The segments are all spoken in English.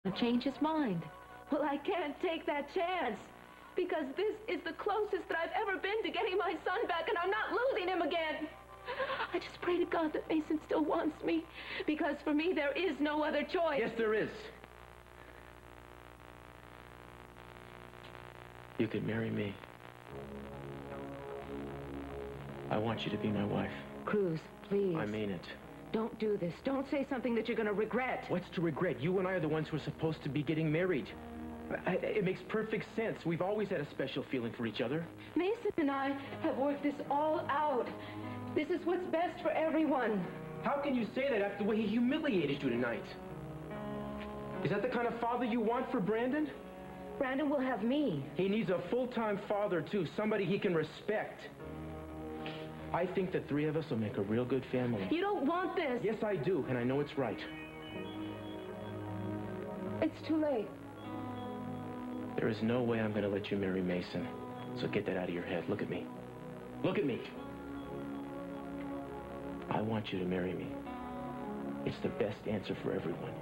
to change his mind. Well, I can't take that chance. Because this is the closest that I've ever been to getting my son back, and I'm not losing him again. I just pray to God that Meyson still wants me. Because for me, there is no other choice. Yes, there is. You could marry me. I want you to be my wife. Cruz, please. I mean it. Don't do this. Don't say something that you're going to regret. What's to regret? You and I are the ones who are supposed to be getting married. It makes perfect sense. We've always had a special feeling for each other. Meyson and I have worked this all out. This is what's best for everyone. How can you say that after the way he humiliated you tonight? Is that the kind of father you want for Brandon? Brandon will have me. He needs a full-time father, too. Somebody he can respect. I think the three of us will make a real good family. You don't want this. Yes, I do, and I know it's right. It's too late. There is no way I'm going to let you marry Meyson. So get that out of your head. Look at me. Look at me. I want you to marry me. It's the best answer for everyone.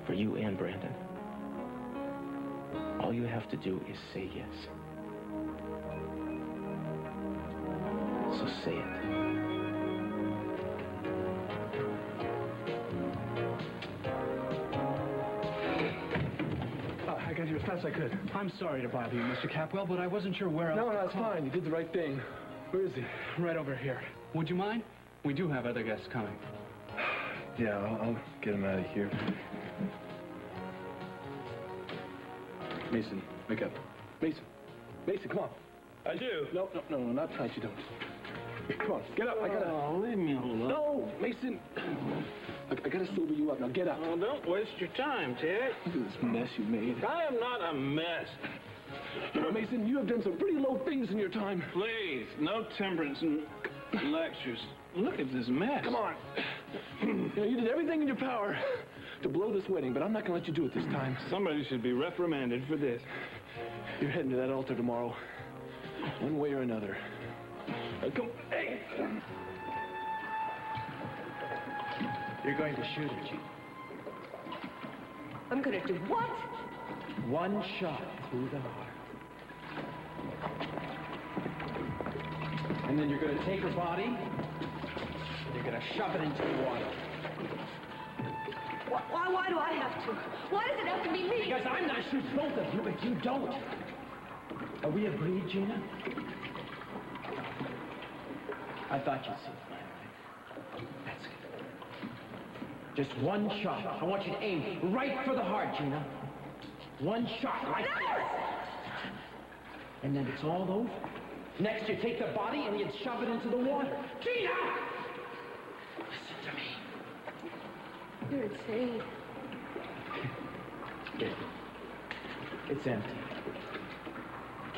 For you and Brandon. All you have to do is say yes. So say it. I got here as fast as I could. I'm sorry to bother you, Mr. Capwell, but I wasn't sure where else. No, it's fine. You did the right thing. Where is he? Right over here. Would you mind? We do have other guests coming. Yeah, I'll get him out of here. Meyson, wake up. Meyson. Meyson, come on. I do. No, not tonight, you don't. Come on, get up. I gotta... Oh, leave me alone. No, Meyson. I gotta sober you up. Now get up. Oh, don't waste your time, Ted. Look at this mess you made. I am not a mess. You know, Meyson, you have done some pretty low things in your time. Please, no temperance and lectures. Look at this mess. Come on. You know, you did everything in your power to blow this wedding, but I'm not gonna let you do it this time. Somebody should be reprimanded for this. You're heading to that altar tomorrow, one way or another. Come. Hey. You're going to shoot her, Gina. I'm going to do what? One shot through the heart. And then you're going to take her body, and you're going to shove it into the water. Why do I have to? Why does it have to be me? Because I'm not shoot both of you, but you don't. Are we agreed, Gina? I thought you'd see it, right? That's good. Just one shot. I want you to aim right for the heart, Gina. One shot, like that. And then it's all over. Next, you take the body and you shove it into the water. Gina! Listen to me. You're insane. Here. It's empty.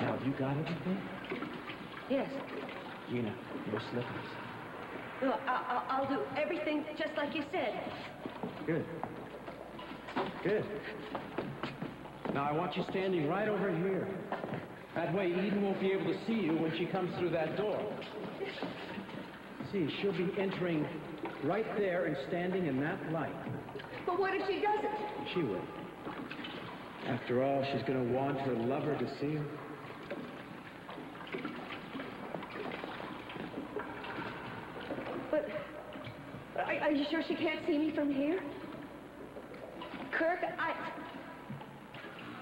Now, have you got everything? Yes. Gina, your slippers. No, I'll do everything just like you said. Good. Good. Now, I want you standing right over here. That way, Eden won't be able to see you when she comes through that door. See, she'll be entering right there and standing in that light. But what if she doesn't? She will. After all, she's going to want her lover to see her. But are you sure she can't see me from here? Kirk,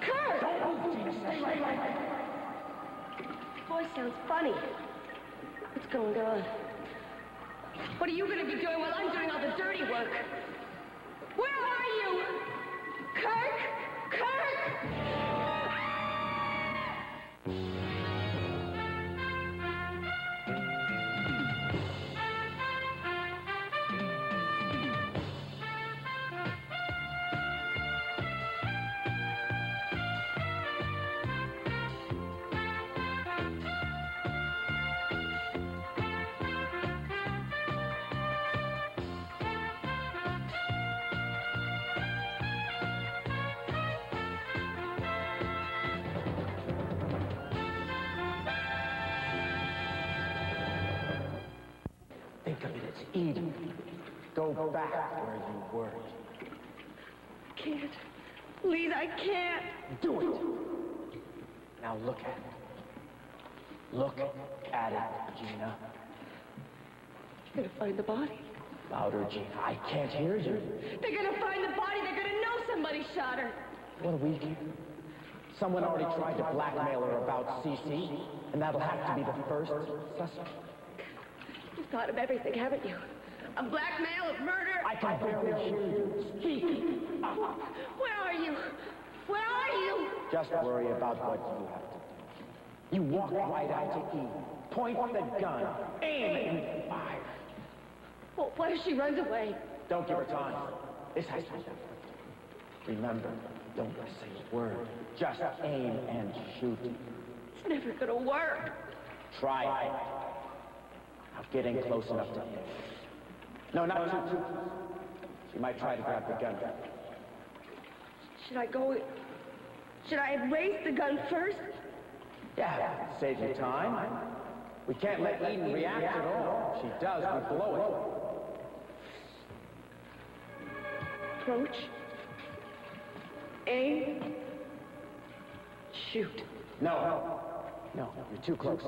Kirk! Voice sounds funny. What's going on? What are you going to be doing while I'm doing all the dirty work? Where are you? Kirk! Kirk! Think of it as Eden. Go back where you were. Can't Please, I can't. Do it. Now look at it. Look at it, Gina. They're gonna find the body. Louder, Gina. I can't hear you. They're gonna find the body. They're gonna know somebody shot her. What do we care? Someone already tried to blackmail her about CC, and that'll have to be the first suspect. You've thought of everything, haven't you? A blackmail, a murder. I can barely hear you. Speak. Where are you? Where are you? Just worry about what you have to do. You walk right out to Eden. Point the gun. Aim and fire. Well, what if she runs away? Don't give her time. This has to be done. Remember, don't say a word. Just aim and shoot. It's never gonna work. Try it. Now get in close enough to hit. No, not too. She might try to grab the gun. Should I raise the gun first? Yeah, save you time. We can't let Eden react at all. If she does, we blow it. Approach. Aim. Shoot. No, you're too close.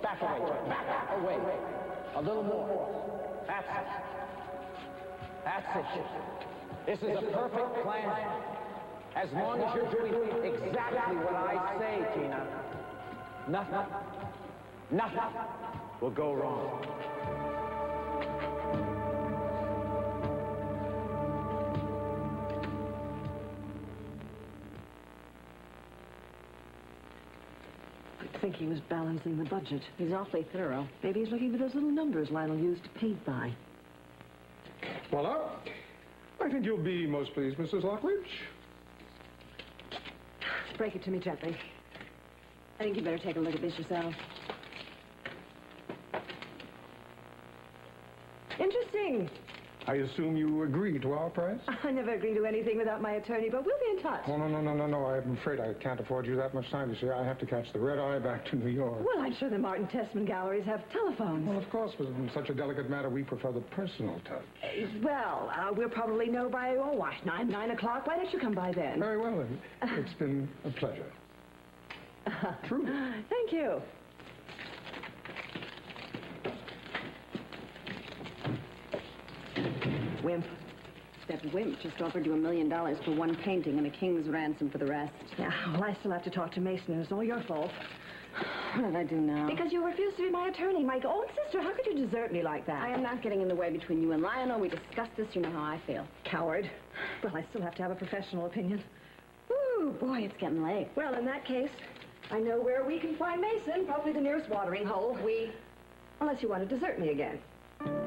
Back away, Jack. Back away. A little more. That's it. That's it. This is a perfect plan. As long as you're doing exactly what I say, Gina, nothing will go wrong. I think he was balancing the budget. He's awfully thorough. Maybe he's looking for those little numbers Lionel used to paid by. Voila. I think you'll be most pleased, Mrs. Lockridge. Break it to me gently. I think you better take a look at this yourself. Interesting. I assume you agree to our price? I never agree to anything without my attorney, but we'll be in touch. Oh, no. I'm afraid I can't afford you that much time. You see, I have to catch the red eye back to New York. Well, I'm sure the Martin Testman galleries have telephones. Well, of course, but in such a delicate matter, we prefer the personal touch. We'll probably know by, 9 o'clock. Why don't you come by then? Very well, then. It's been a pleasure. True. Thank you. Wimp. That wimp just offered you $1 million for one painting and a king's ransom for the rest. Yeah, well, I still have to talk to Meison, and it's all your fault. What did I do now? Because you refused to be my attorney, my own sister. How could you desert me like that? I am not getting in the way between you and Lionel. We discussed this. You know how I feel. Coward. Well, I still have to have a professional opinion. Ooh, boy, it's getting late. Well, in that case, I know where we can find Meison. Probably the nearest watering hole. Unless you want to desert me again.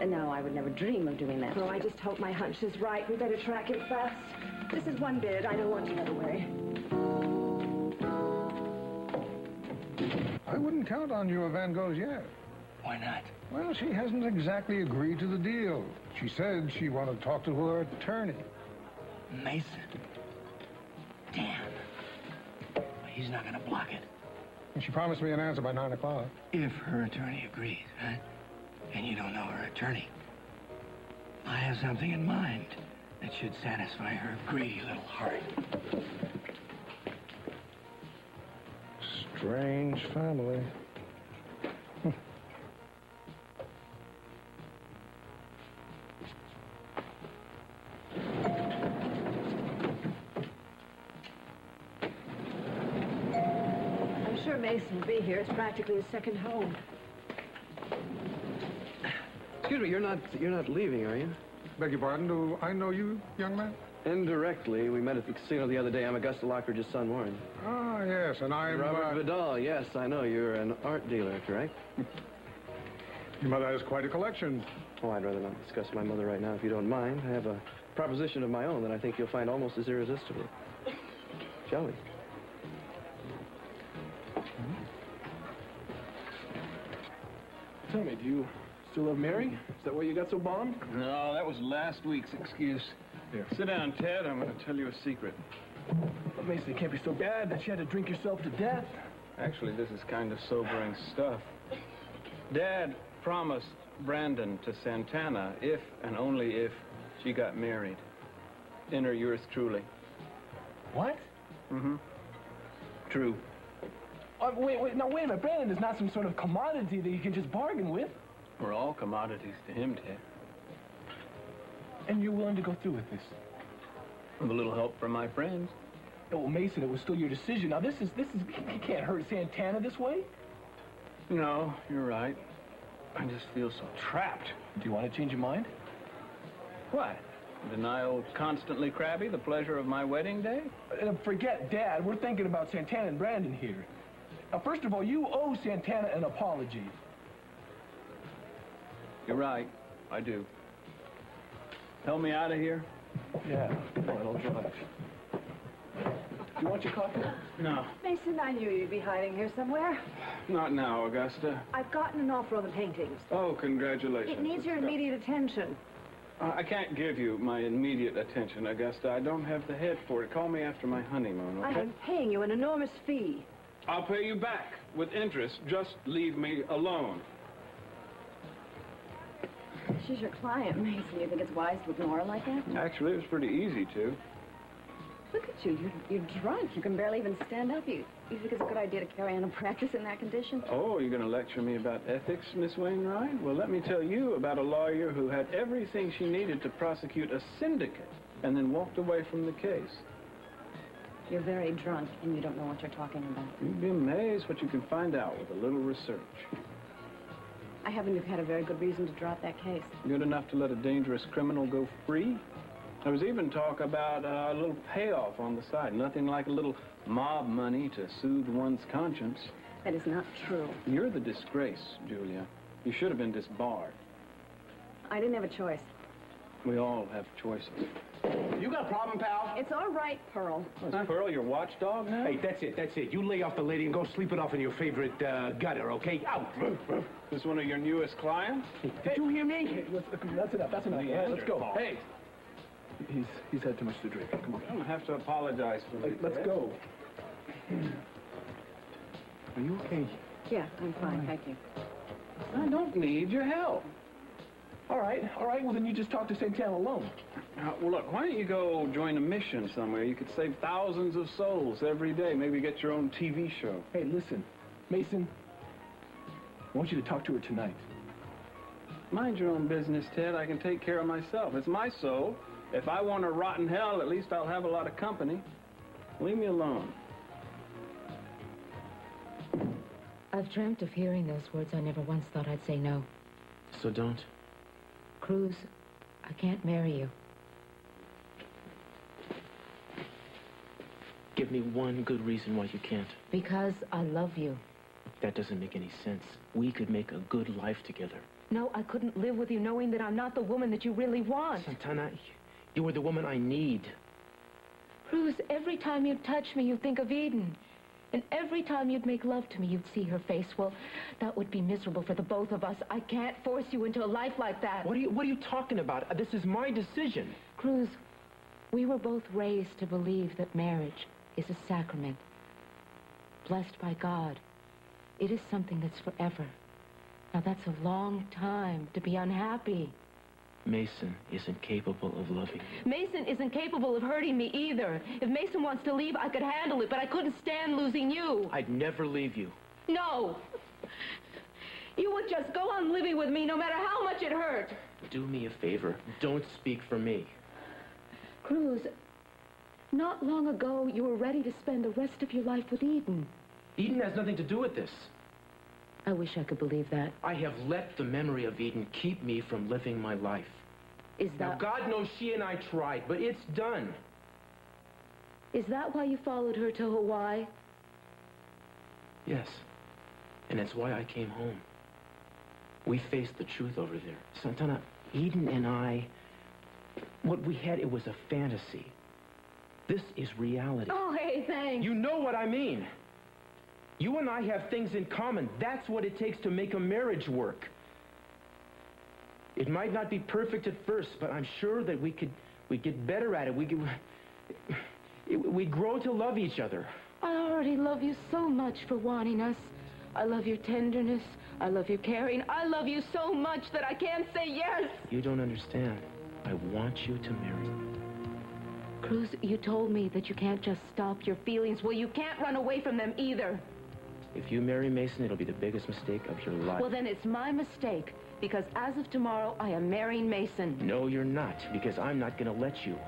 No, I would never dream of doing that. Oh, I just hope my hunch is right. We better track him fast. This is one bid. I don't want to get away. I wouldn't count on you, Van Gogh's yet. Why not? Well, she hasn't exactly agreed to the deal. She said she wanted to talk to her attorney. Meison. Damn. He's not gonna block it. And she promised me an answer by 9 o'clock. If her attorney agrees, huh? And you don't know her attorney. I have something in mind that should satisfy her greedy little heart. Strange family. I'm sure Meison will be here. It's practically his second home. Excuse me, you're not leaving, are you? Beg your pardon, do I know you, young man? Indirectly. We met at the casino the other day. I'm Augusta Lockridge's son, Uorren. Ah, yes, and I'm... Robert Vidal, yes, I know. You're an art dealer, correct? Your mother has quite a collection. Oh, I'd rather not discuss my mother right now, if you don't mind. I have a proposition of my own that I think you'll find almost as irresistible. Shall we? Tell me, do you still love Mary? Is that why you got so bombed? No, that was last week's excuse. Here. Sit down, Ted. I'm going to tell you a secret. But Mason, it can't be so bad that you had to drink yourself to death. Actually, this is kind of sobering stuff. Dad promised Brandon to Santana if and only if she got married. Enter yours truly. What? Mm-hmm. True. Wait a minute. Brandon is not some sort of commodity that you can just bargain with. We're all commodities to him, Ted. And you're willing to go through with this? With a little help from my friends. Oh, Mason, it was still your decision. Now, this is, you can't hurt Santana this way. No, you're right. I just feel so trapped. Do you want to change your mind? What? Deny old constantly crabby the pleasure of my wedding day? Forget Dad. We're thinking about Santana and Brandon here. Now, first of all, you owe Santana an apology. You're right. I do. Help me out of here? Yeah. Come on, I'll drive. Do you want your coffee? No. Mason, I knew you'd be hiding here somewhere. Not now, Augusta. I've gotten an offer on the paintings. Oh, congratulations. It needs your immediate attention. I can't give you my immediate attention, Augusta. I don't have the head for it. Call me after my honeymoon, okay? I'm paying you an enormous fee. I'll pay you back with interest. Just leave me alone. She's your client, Mason. You think it's wise to ignore her like that? Actually, it was pretty easy to. Look at you. You're drunk. You can barely even stand up. You think it's a good idea to carry on a practice in that condition? Oh, you're going to lecture me about ethics, Miss Wainwright? Well, let me tell you about a lawyer who had everything she needed to prosecute a syndicate and then walked away from the case. You're very drunk, and you don't know what you're talking about. You'd be amazed what you can find out with a little research. I haven't had a very good reason to drop that case. Good enough to let a dangerous criminal go free? There was even talk about a little payoff on the side. Nothing like a little mob money to soothe one's conscience. That is not true. You're the disgrace, Julia. You should have been disbarred. I didn't have a choice. We all have choices. You got a problem, pal? It's all right, Pearl. Is Pearl your watchdog now? Hey, that's it. You lay off the lady and go sleep it off in your favorite gutter, okay? Out! This one of your newest clients? Did you hear me? Hey, that's enough. All right, let's go. Hey! He's had too much to drink. Come on. I don't have to apologize for me. Let's go. Are you okay? Yeah, I'm fine, thank you. I don't need your help. All right. Well, then you just talk to Santana alone. Well, look, why don't you go join a mission somewhere? You could save thousands of souls every day. Maybe get your own TV show. Hey, listen. Mason, I want you to talk to her tonight. Mind your own business, Ted. I can take care of myself. It's my soul. If I want to rot in hell, at least I'll have a lot of company. Leave me alone. I've dreamt of hearing those words. I never once thought I'd say no. So don't. Cruz, I can't marry you. Give me one good reason why you can't. Because I love you. That doesn't make any sense. We could make a good life together. No, I couldn't live with you knowing that I'm not the woman that you really want. Santana, you are the woman I need. Cruz, every time you'd touch me, you'd think of Idен. And every time you'd make love to me, you'd see her face. Well, that would be miserable for the both of us. I can't force you into a life like that. What are you talking about? This is my decision. Cruz, we were both raised to believe that marriage is a sacrament, blessed by God. It is something that's forever. Now, that's a long time to be unhappy. Mason isn't capable of loving you. Mason isn't capable of hurting me either. If Mason wants to leave, I could handle it, but I couldn't stand losing you. I'd never leave you. No. You would just go on living with me no matter how much it hurt. Do me a favor. Don't speak for me. Cruz, not long ago, you were ready to spend the rest of your life with Iden. Iden has nothing to do with this. I wish I could believe that. I have let the memory of Iden keep me from living my life. Is that... Now, God knows she and I tried, but it's done. Is that why you followed her to Hawaii? Yes. And it's why I came home. We faced the truth over there. Santana, Iden and I... What we had, it was a fantasy. This is reality. Oh, hey, thanks. You know what I mean. You and I have things in common. That's what it takes to make a marriage work. It might not be perfect at first, but I'm sure that we get better at it. We grow to love each other. I already love you so much for wanting us. I love your tenderness. I love your caring. I love you so much that I can't say yes. You don't understand. I want you to marry me. Cruz, you told me that you can't just stop your feelings. Well, you can't run away from them either. If you marry Mason, it'll be the biggest mistake of your life. Well, then it's my mistake, because as of tomorrow, I am marrying Mason. No, you're not, because I'm not going to let you.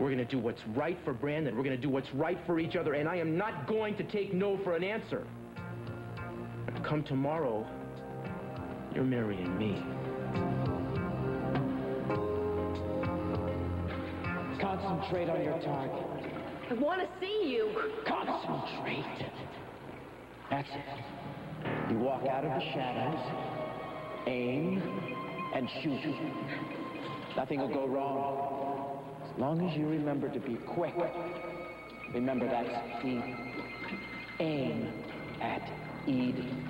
We're going to do what's right for Brandon. We're going to do what's right for each other, and I am not going to take no for an answer. Come tomorrow, you're marrying me. Concentrate on your target. I want to see you. Concentrate. That's it. You walk out of the shadows, aim, and shoot. Nothing will go wrong. As long as you remember to be quick. Remember that's the aim at Eden.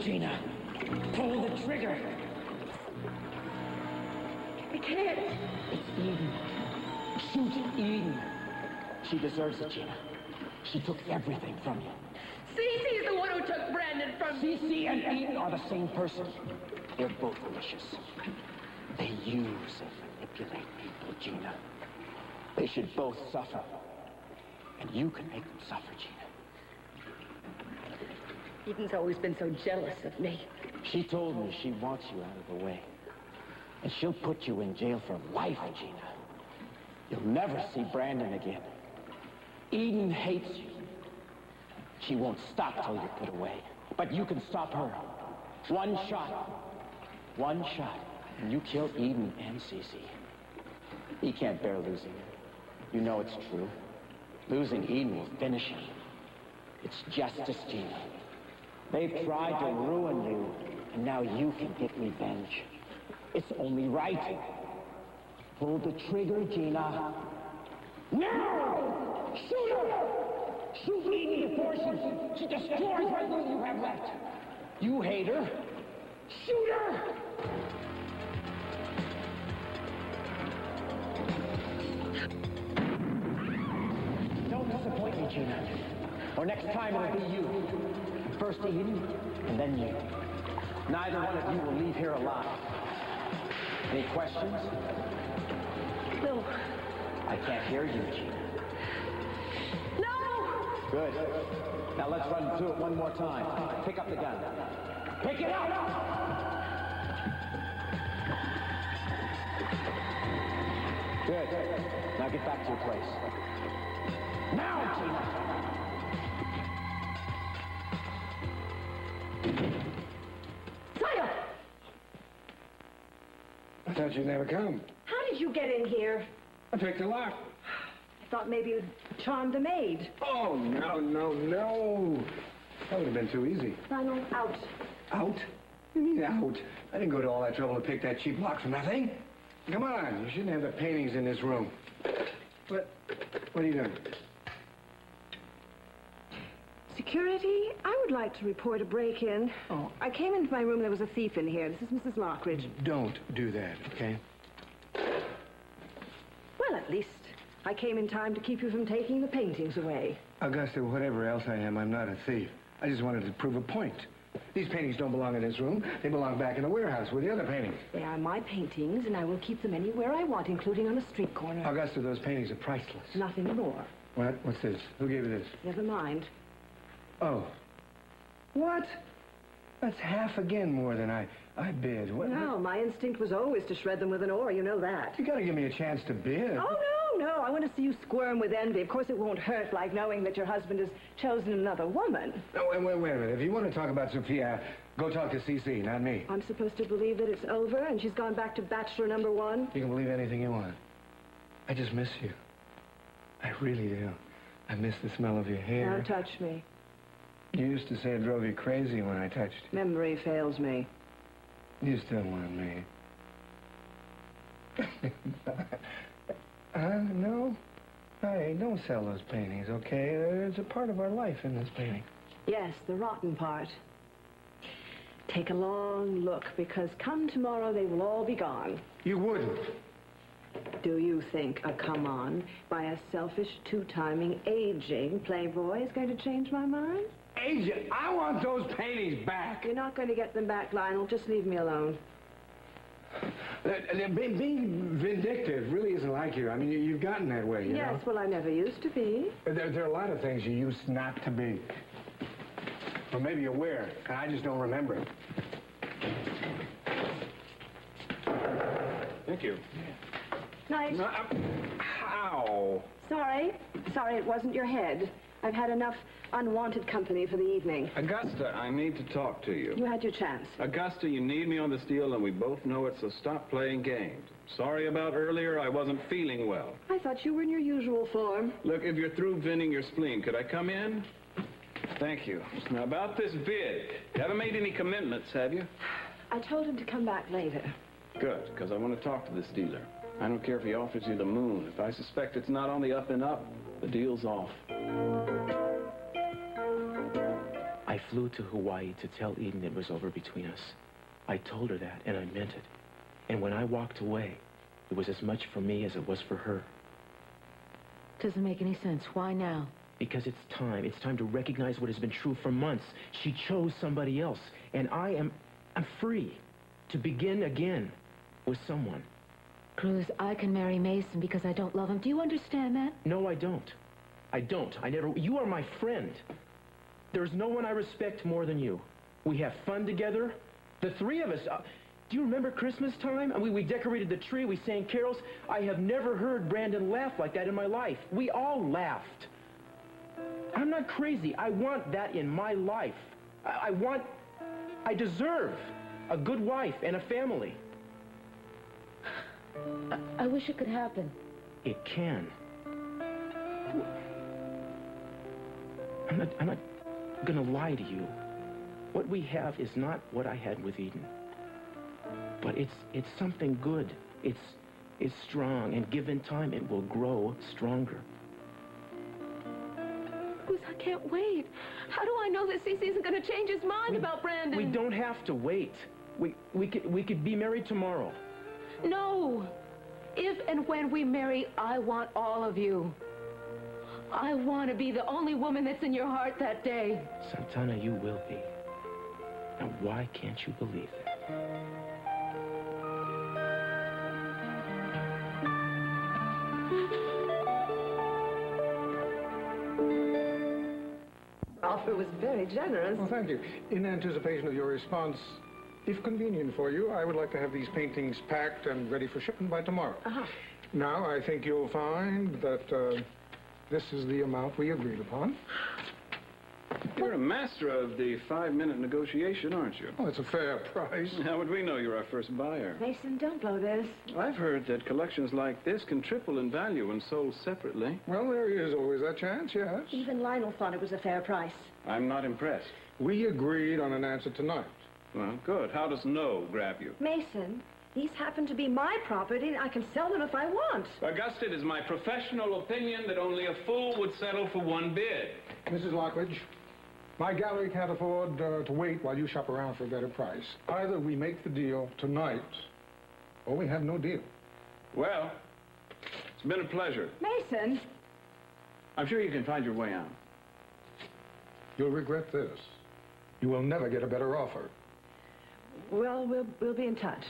Gina, pull the trigger. I can't. It's Eden. Shoot Eden. She deserves it, Gina. She took everything from you. Cece's the one who took Brandon from me. Cece and Eden are the same person. They're both malicious. They use and manipulate people, Gina. They should both suffer. And you can make them suffer, Gina. Eden's always been so jealous of me. She told me she wants you out of the way. And she'll put you in jail for life, Gina. You'll never see Brandon again. Eden hates you. She won't stop till you're put away. But you can stop her. One shot, and you kill Eden and Cece. He can't bear losing her. You know it's true. Losing Eden will finish him. It's justice, Gina. They've tried to ruin you, and now you can get revenge. It's only right. Pull the trigger, Gina. Now! Shoot her! Shoot Eden before she destroys what little you have left. You hate her. Shoot her! Don't disappoint me, Gina. Or next time it'll be you. First Eden, and then you. Neither one of you will leave here alive. Any questions? No. I can't hear you, Gina. No! Good. Now let's run through it one more time. Pick up the gun. Pick it up! Good. Now get back to your place. Now, Gina! Sire! I thought you'd never come. How did you get in here? I picked a lock. I thought maybe you'd charmed the maid. Oh, no. That would have been too easy. Lionel, out. Out? You mean out? I didn't go to all that trouble to pick that cheap lock for nothing. Come on, you shouldn't have the paintings in this room. What are you doing? Security, I would like to report a break-in. Oh. I came into my room, there was a thief in here. This is Mrs. Lockridge. Don't do that, okay? Well, at least I came in time to keep you from taking the paintings away. Augusta, whatever else I am, I'm not a thief. I just wanted to prove a point. These paintings don't belong in this room. They belong back in the warehouse with the other paintings. They are my paintings, and I will keep them anywhere I want, including on a street corner. Augusta, those paintings are priceless. Nothing more. What? What's this? Who gave you this? Never mind. Oh. What? That's half again more than I bid. What? No, my instinct was always to shred them with an oar. You know that. You gotta give me a chance to bid. Oh, no. I want to see you squirm with envy. Of course, it won't hurt like knowing that your husband has chosen another woman. No, wait a minute. If you want to talk about Sophia, go talk to Cece, not me. I'm supposed to believe that it's over and she's gone back to bachelor number one? You can believe anything you want. I just miss you. I really do. I miss the smell of your hair. Now touch me. You used to say it drove you crazy when I touched you. Memory fails me. You still want me. No? Hey, don't sell those paintings, okay? There's a part of our life in this painting. Yes, the rotten part. Take a long look, because come tomorrow, they will all be gone. You wouldn't. Do you think a come-on by a selfish, two-timing, aging playboy is going to change my mind? Agent, I want those paintings back. You're not going to get them back, Lionel. Just leave me alone. Being vindictive really isn't like you. I mean, you've gotten that way, you know? Yes, well, I never used to be. There are a lot of things you used not to be. Or maybe you're aware, and I just don't remember it. Thank you. Night. How? Sorry. Sorry it wasn't your head. I've had enough unwanted company for the evening. Augusta, I need to talk to you. You had your chance. Augusta, you need me on this deal, and we both know it, so stop playing games. Sorry about earlier. I wasn't feeling well. I thought you were in your usual form. Look, if you're through venting your spleen, could I come in? Thank you. Now, about this bid, you haven't made any commitments, have you? I told him to come back later. Good, because I want to talk to this dealer. I don't care if he offers you the moon. If I suspect it's not on the up and up, the deal's off. I flew to Hawaii to tell Eden it was over between us. I told her that, and I meant it. And when I walked away, it was as much for me as it was for her. Doesn't make any sense. Why now? Because it's time. It's time to recognize what has been true for months. She chose somebody else, and I'm free to begin again with someone. Cruz, I can marry Meyson because I don't love him. Do you understand that? No, I don't. I don't. I never... You are my friend. There's no one I respect more than you. We have fun together. The three of us... do you remember Christmas time? We decorated the tree. We sang carols. I have never heard Brandon laugh like that in my life. We all laughed. I'm not crazy. I want that in my life. I deserve a good wife and a family. I wish it could happen. It can. I'm not gonna lie to you. What we have is not what I had with Eden. But it's something good. It's strong, and given time, it will grow stronger. Cruz, I can't wait. How do I know that Cece isn't going to change his mind about Brandon? We don't have to wait. We could be married tomorrow. No. If and when we marry, I want all of you. I want to be the only woman that's in your heart that day. Santana, you will be. Now, why can't you believe that? Offer was very generous. Well, thank you. In anticipation of your response, if convenient for you, I would like to have these paintings packed and ready for shipment by tomorrow. Now, I think you'll find that this is the amount we agreed upon. You're a master of the 5-minute negotiation, aren't you? Oh, it's a fair price. How would we know you're our first buyer? Meyson, don't blow this. I've heard that collections like this can triple in value when sold separately. Well, there is always that chance, yes. Even Lionel thought it was a fair price. I'm not impressed. We agreed on an answer tonight. Well, good. How does no grab you? Meyson, these happen to be my property, and I can sell them if I want. Augusta, it is my professional opinion that only a fool would settle for one bid. Mrs. Lockridge, my gallery can't afford to wait while you shop around for a better price. Either we make the deal tonight, or we have no deal. Well, it's been a pleasure. Meyson! I'm sure you can find your way out. You'll regret this. You will never get a better offer. Well, we'll be in touch.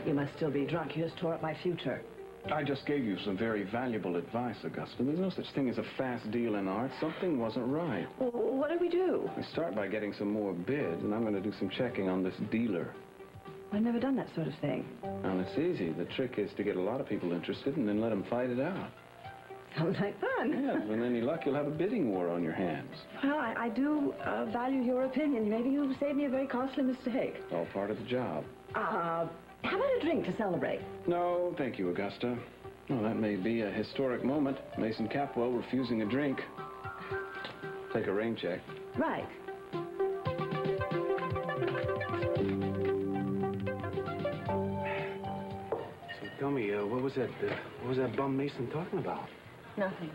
You must still be drunk. You just tore up my future. I just gave you some very valuable advice, Augusta. There's no such thing as a fast deal in art. Something wasn't right. Well, what do we do? We start by getting some more bids, and I'm going to do some checking on this dealer. I've never done that sort of thing. Well, it's easy. The trick is to get a lot of people interested and then let them fight it out. Sounds like fun. Yeah, with any luck, you'll have a bidding war on your hands. Well, I do value your opinion. Maybe you've saved me a very costly mistake. It's all part of the job. How about a drink to celebrate? No, thank you, Augusta. Well, that may be a historic moment. Mason Capwell refusing a drink. Take a rain check. Right. So tell me, what was that bum Meyson talking about? Nothing.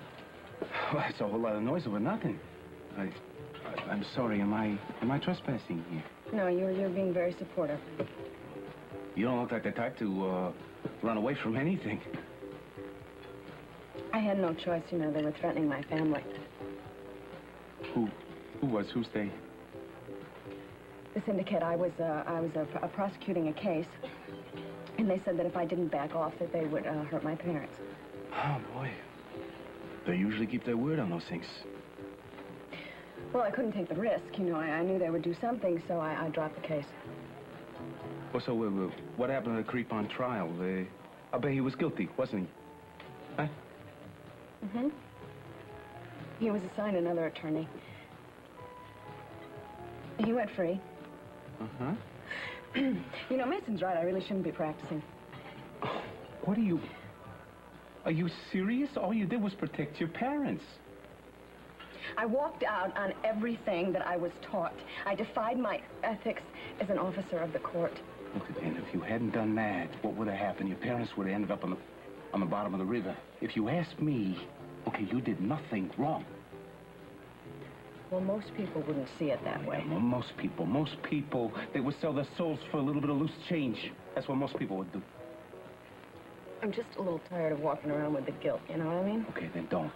Well, it's a whole lot of noise over nothing. I'm sorry, am I trespassing here? No, you're being very supportive. You don't look like the type to run away from anything. I had no choice, you know, they were threatening my family. Who's they? The syndicate, I was prosecuting a case, and they said that if I didn't back off, that they would hurt my parents. Oh, boy. They usually keep their word on those things. Well, I couldn't take the risk, you know. I knew they would do something, so I dropped the case. Well, so what happened to the creep on trial? I bet he was guilty, wasn't he? Huh? Mm-hmm. He was assigned another attorney. He went free. Uh-huh. You know, Mason's right. I really shouldn't be practicing. Oh, what are you... Are you serious? All you did was protect your parents. I walked out on everything that I was taught. I defied my ethics as an officer of the court. Look, and if you hadn't done that, what would have happened? Your parents would have ended up on the bottom of the river. If you ask me, okay, you did nothing wrong. Well, most people wouldn't see it that way. Well, most people, they would sell their souls for a little bit of loose change. That's what most people would do. I'm just a little tired of walking around with the guilt, you know what I mean? Okay, then don't.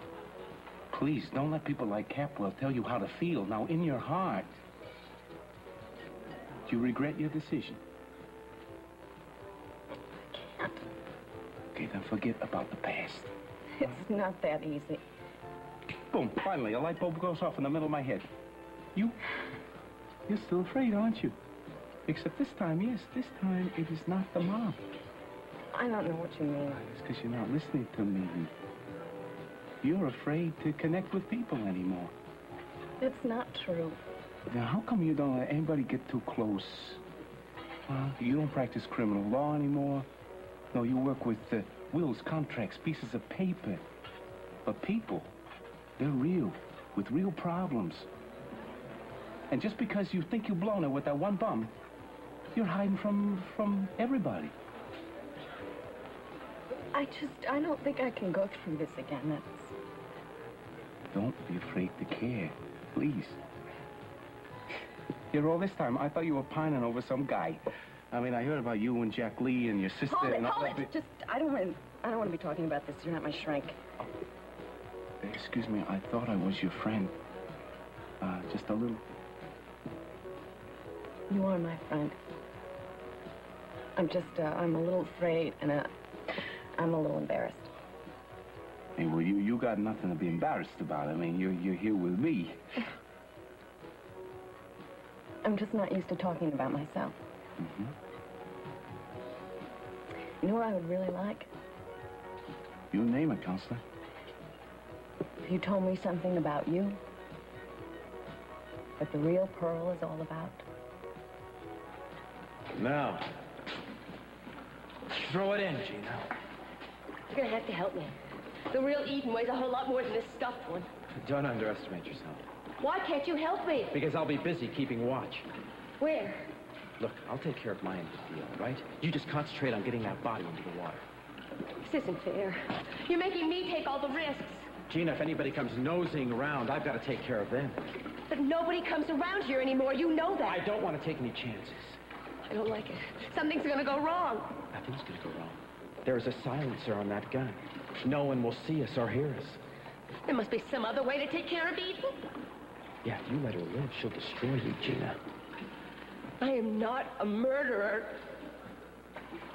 Please, don't let people like Capwell tell you how to feel. Now, in your heart, do you regret your decision? I can't. Okay, then forget about the past. It's not that easy. Boom, finally, a light bulb goes off in the middle of my head. You're still afraid, aren't you? Except this time, yes, this time it is not the mob. I don't know what you mean. It's because you're not listening to me. You're afraid to connect with people anymore. It's not true. Now, how come you don't let anybody get too close? You don't practice criminal law anymore. No, you work with wills, contracts, pieces of paper. But people, they're real, with real problems. And just because you think you've blown it with that one bum, you're hiding from everybody. I don't think I can go through this again. Don't be afraid to care, please. Here, all this time, I thought you were pining over some guy. I mean, I heard about you and Jack Lee and your sister and all that. Hold it! Just, I don't want to be talking about this. You're not my shrink. Excuse me, I thought I was your friend. Just a little. You are my friend. I'm a little afraid, and I'm a little embarrassed. Hey, well, you got nothing to be embarrassed about. I mean, you're here with me. I'm just not used to talking about myself. Mm-hmm. You know what I would really like? You name it, Counselor. If you told me something about you, what the real Pearl is all about. Now, throw it in, Gina. You're gonna have to help me. The real Eden weighs a whole lot more than this stuffed one. Don't underestimate yourself. Why can't you help me? Because I'll be busy keeping watch. Where? Look, I'll take care of my end of the deal, all right? You just concentrate on getting that body into the water. This isn't fair. You're making me take all the risks. Gina, if anybody comes nosing around, I've got to take care of them. But nobody comes around here anymore. You know that. I don't want to take any chances. I don't like it. Something's gonna go wrong. Nothing's gonna go wrong. There is a silencer on that gun. No one will see us or hear us. There must be some other way to take care of Eden. Yeah, if you let her live, she'll destroy you, Gina. I am not a murderer.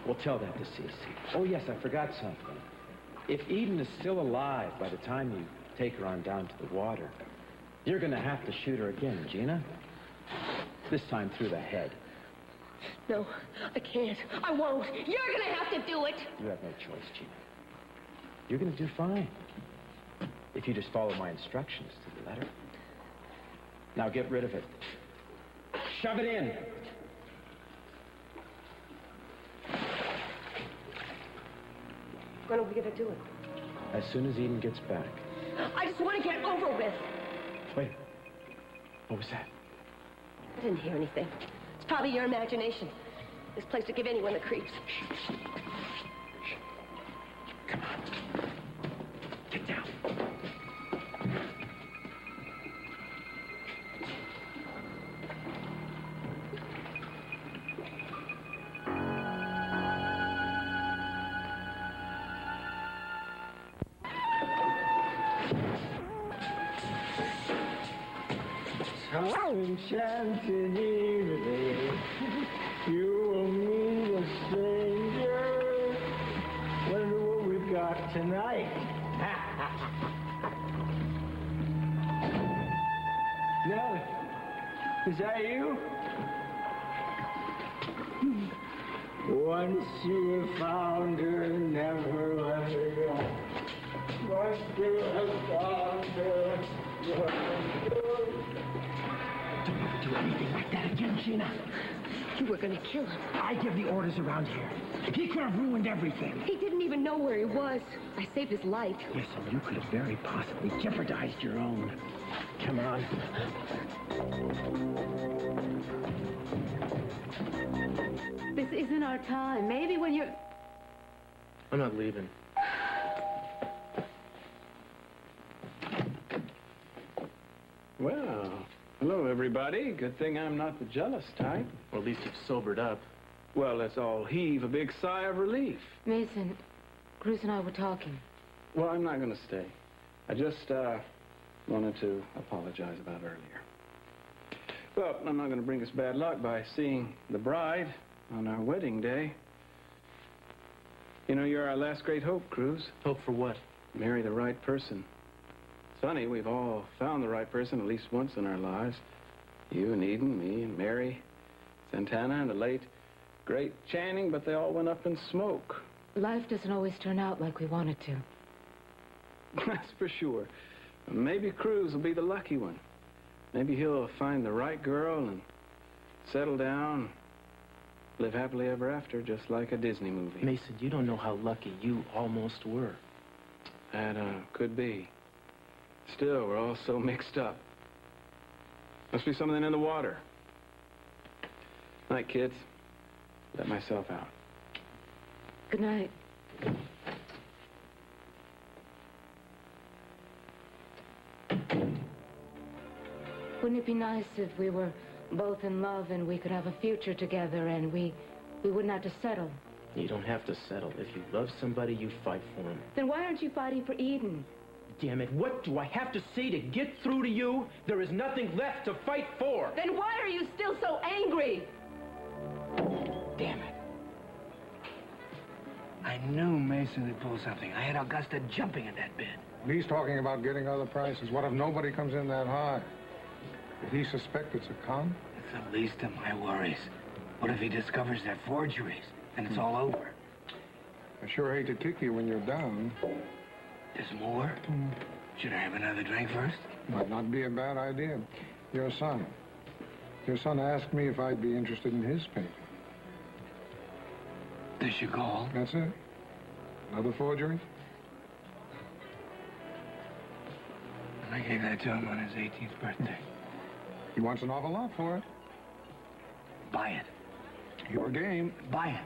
We'll tell that to Cece. Oh, yes, I forgot something. If Eden is still alive by the time you take her on down to the water, you're gonna have to shoot her again, Gina. This time through the head. No, I can't. I won't. You're gonna have to do it. You have no choice, Gina. You're gonna do fine. If you just follow my instructions to the letter. Now get rid of it. Shove it in. When are we gonna do it? As soon as Eden gets back. I just want to get it over with. Wait. What was that? I didn't hear anything. It's probably your imagination. This place would give anyone the creeps. Come on. Get down. enchanted evening, you will meet a stranger. Wonder what we've got tonight. Nellie, is that you? Once you have found her, never let her go. Once you have found her, never let her go. Don't ever do anything like that again, Gina. You were gonna kill him. I give the orders around here. He could have ruined everything. He didn't even know where he was. I saved his life. Yes, and you could have very possibly jeopardized your own. Come on. This isn't our time. Maybe when you're... I'm not leaving. Well, hello, everybody. Good thing I'm not the jealous type. Well, at least you've sobered up. Well, let's all heave a big sigh of relief. Meyson, Cruz and I were talking. Well, I'm not going to stay. I just wanted to apologize about earlier. Well, I'm not going to bring us bad luck by seeing the bride on our wedding day. You know, you're our last great hope, Cruz. Hope for what? Marry the right person. Sonny, we've all found the right person at least once in our lives. You and Eden, me and Mary, Santana, and the late, great Channing, but they all went up in smoke. Life doesn't always turn out like we want it to. That's for sure. Maybe Cruz will be the lucky one. Maybe he'll find the right girl and settle down, live happily ever after, just like a Disney movie. Meyson, you don't know how lucky you almost were. That could be. Still, we're all so mixed up. Must be something in the water. Night, kids. Let myself out. Good night. Wouldn't it be nice if we were both in love and we could have a future together and we wouldn't have to settle? You don't have to settle. If you love somebody, you fight for them. Then why aren't you fighting for Eden? Damn it, what do I have to say to get through to you? There is nothing left to fight for. Then why are you still so angry? Damn it. I knew Meyson would pull something. I had Augusta jumping in that bid. He's talking about getting other prices. What if nobody comes in that high? Did he suspect it's a con? It's the least of my worries. What if he discovers they're forgeries and it's all over? I sure hate to kick you when you're down. There's more? Should I have another drink first? Might not be a bad idea. Your son. Your son asked me if I'd be interested in his painting. This your call? That's it. Another forgery? I gave that to him on his 18th birthday. He wants an awful lot for it. Buy it. Your game. Buy it.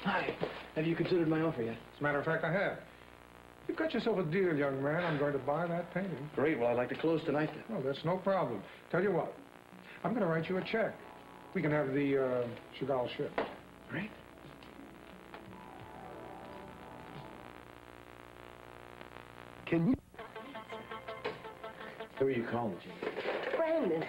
Hi. Have you considered my offer yet? As a matter of fact, I have. You've got yourself a deal, young man. I'm going to buy that painting. Great. Well, I'd like to close tonight then. Well, that's no problem. Tell you what, I'm going to write you a check. We can have the Chagall shipped. Great. Can you? Who are you calling, Gina? Brandon.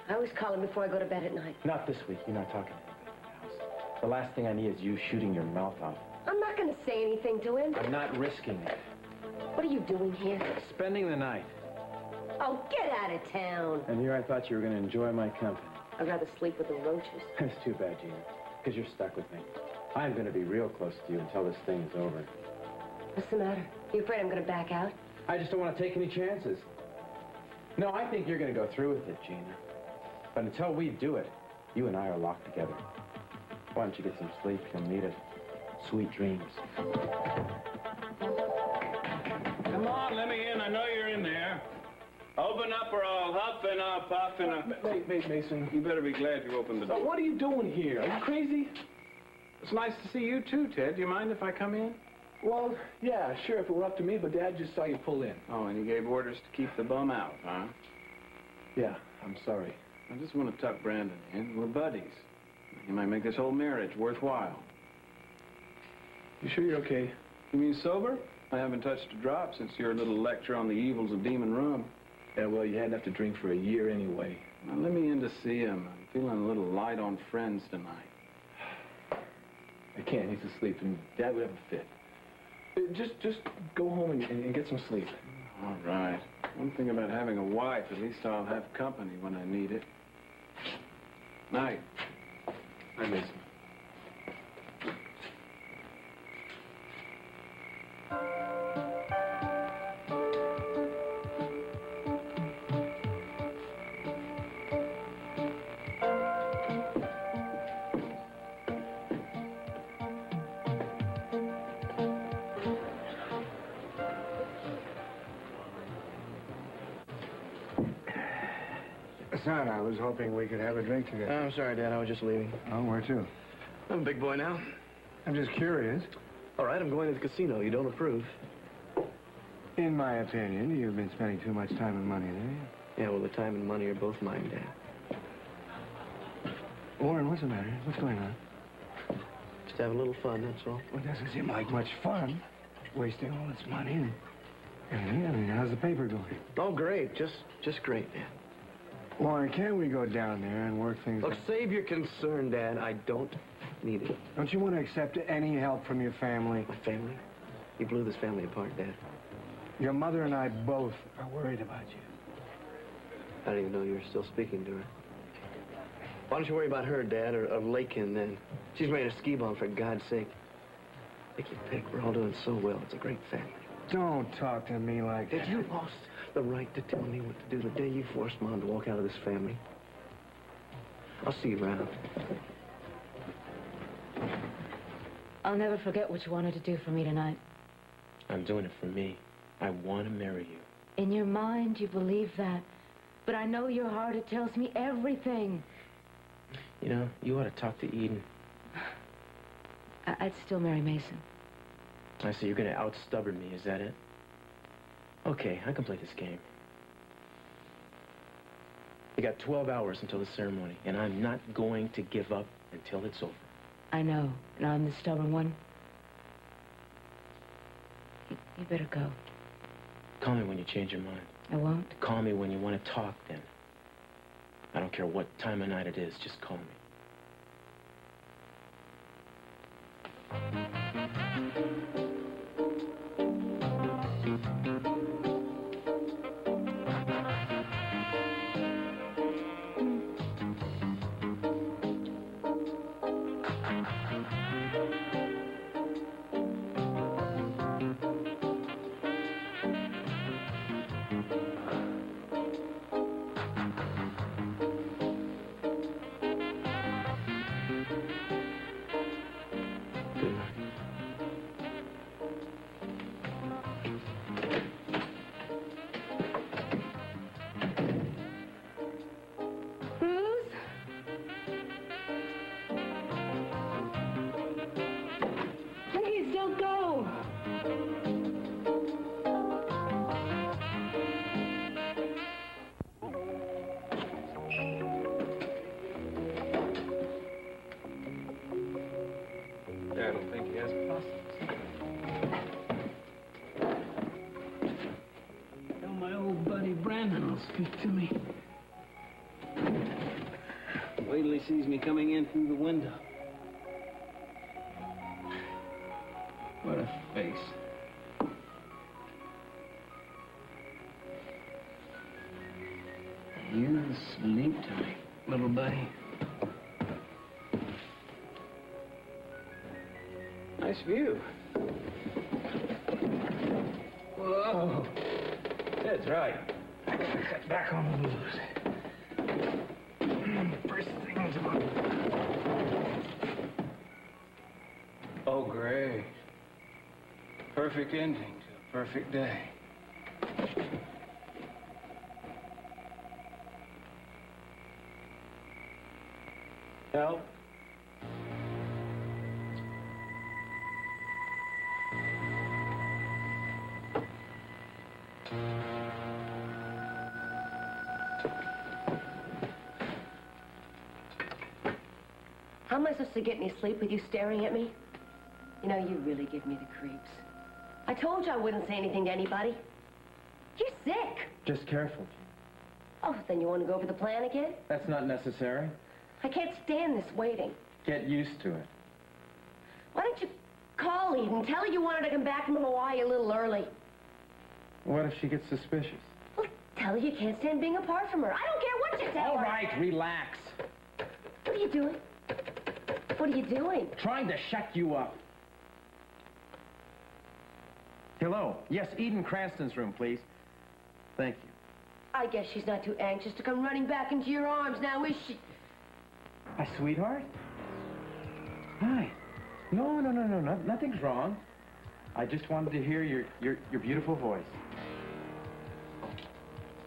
I always call him before I go to bed at night. Not this week. You're not talking to anybody in the house. The last thing I need is you shooting your mouth off. I'm not going to say anything to him. I'm not risking it. What are you doing here? Spending the night. Oh, get out of town. And here I thought you were going to enjoy my company. I'd rather sleep with the roaches. That's too bad, Gina, because you're stuck with me. I'm going to be real close to you until this thing is over. What's the matter? You afraid I'm going to back out? I just don't want to take any chances. No, I think you're going to go through with it, Gina. But until we do it, you and I are locked together. Why don't you get some sleep? You'll need it. Sweet dreams. Come on, let me in. I know you're in there. Open up or I'll huff and I'll puff and I'll... Mason. You better be glad you opened the door. What are you doing here? Are you crazy? It's nice to see you too, Ted. Do you mind if I come in? Well, yeah, sure, if it were up to me, but Dad just saw you pull in. Oh, and he gave orders to keep the bum out, huh? Yeah, I'm sorry. I just want to tuck Brandon in. We're buddies. He might make this whole marriage worthwhile. You sure you're okay? You mean sober? I haven't touched a drop since your little lecture on the evils of demon rum. Yeah, well, you had enough to drink for a year anyway. Now, let me in to see him. I'm feeling a little light on friends tonight. I can't. He's asleep, and Dad would have a fit. Just go home and get some sleep. All right. One thing about having a wife, at least I'll have company when I need it. Night. I miss him. Son, I was hoping we could have a drink together. I'm sorry, Dad. I was just leaving. Oh, where to? I'm a big boy now. I'm just curious. All right, I'm going to the casino. You don't approve. In my opinion, you've been spending too much time and money there. Yeah, well, the time and money are both mine, Dad. Warren, what's the matter? What's going on? Just have a little fun, that's all. Well, it doesn't seem like much fun. Wasting all this money and everything. I mean, how's the paper going? Oh, great. Just great, Dad. Warren, can't we go down there and work things Look, out? save your concern, Dad. I don't need it. Don't you want to accept any help from your family? My family? You blew this family apart, Dad. Your mother and I both are worried about you. I didn't even know you were still speaking to her. Why don't you worry about her, Dad, or Lakin, then? She's made a ski ball, for God's sake. Take your pick. We're all doing so well. It's a great family. Don't talk to me like that. You lost the right to tell me what to do the day you forced Mom to walk out of this family. I'll see you around. I'll never forget what you wanted to do for me tonight. I'm doing it for me. I want to marry you. In your mind, you believe that. But I know your heart, it tells me everything. You know, you ought to talk to Eden. I'd still marry Meyson. I see you're going to out-stubborn me, is that it? Okay, I can play this game. You got 12 hours until the ceremony, and I'm not going to give up until it's over. I know, and I'm the stubborn one. You better go. Call me when you change your mind. I won't. Call me when you want to talk, then. I don't care what time of night it is, just call me. Speak to me. Wait till he sees me coming in through the window. What a face. You sleep tonight, little buddy. Nice view. Whoa. That's right. Cut back on the blues. First things about... Oh, great. Perfect ending to a perfect day. Help? am I supposed to get any sleep with you staring at me? You know, you really give me the creeps. I told you I wouldn't say anything to anybody. You're sick. Just careful. Oh, then you want to go over the plan again? That's not necessary. I can't stand this waiting. Get used to it. Why don't you call Eden? Tell her you wanted to come back from Hawaii a little early. What if she gets suspicious? Well, tell her you can't stand being apart from her. I don't care what you tell her. All right, relax. What are you doing? What are you doing? Trying to shut you up. Hello. Yes, Eden Cranston's room, please. Thank you. I guess she's not too anxious to come running back into your arms now, is she? Hi, sweetheart. Hi. No, nothing's wrong. I just wanted to hear your beautiful voice.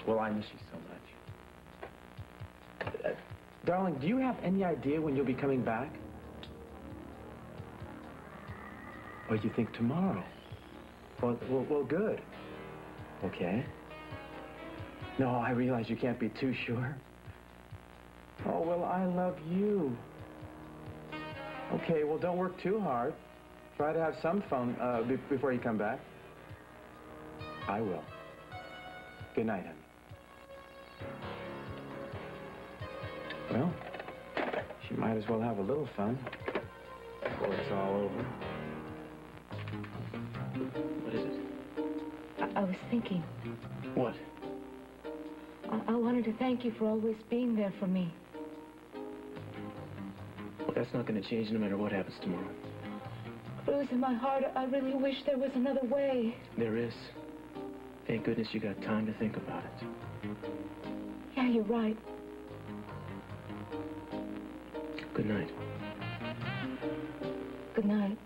Well, I miss you so much. Darling, do you have any idea when you'll be coming back? Or you think tomorrow? Well, good. Okay. No, I realize you can't be too sure. Oh, well, I love you. Okay, well, don't work too hard. Try to have some fun before you come back. I will. Good night, honey. Well, she might as well have a little fun before it's all over. What is it? I was thinking. What? I wanted to thank you for always being there for me. Well, that's not going to change no matter what happens tomorrow. Cruz, in my heart, I really wish there was another way. There is. Thank goodness you got time to think about it. Yeah, you're right. Good night. Good night.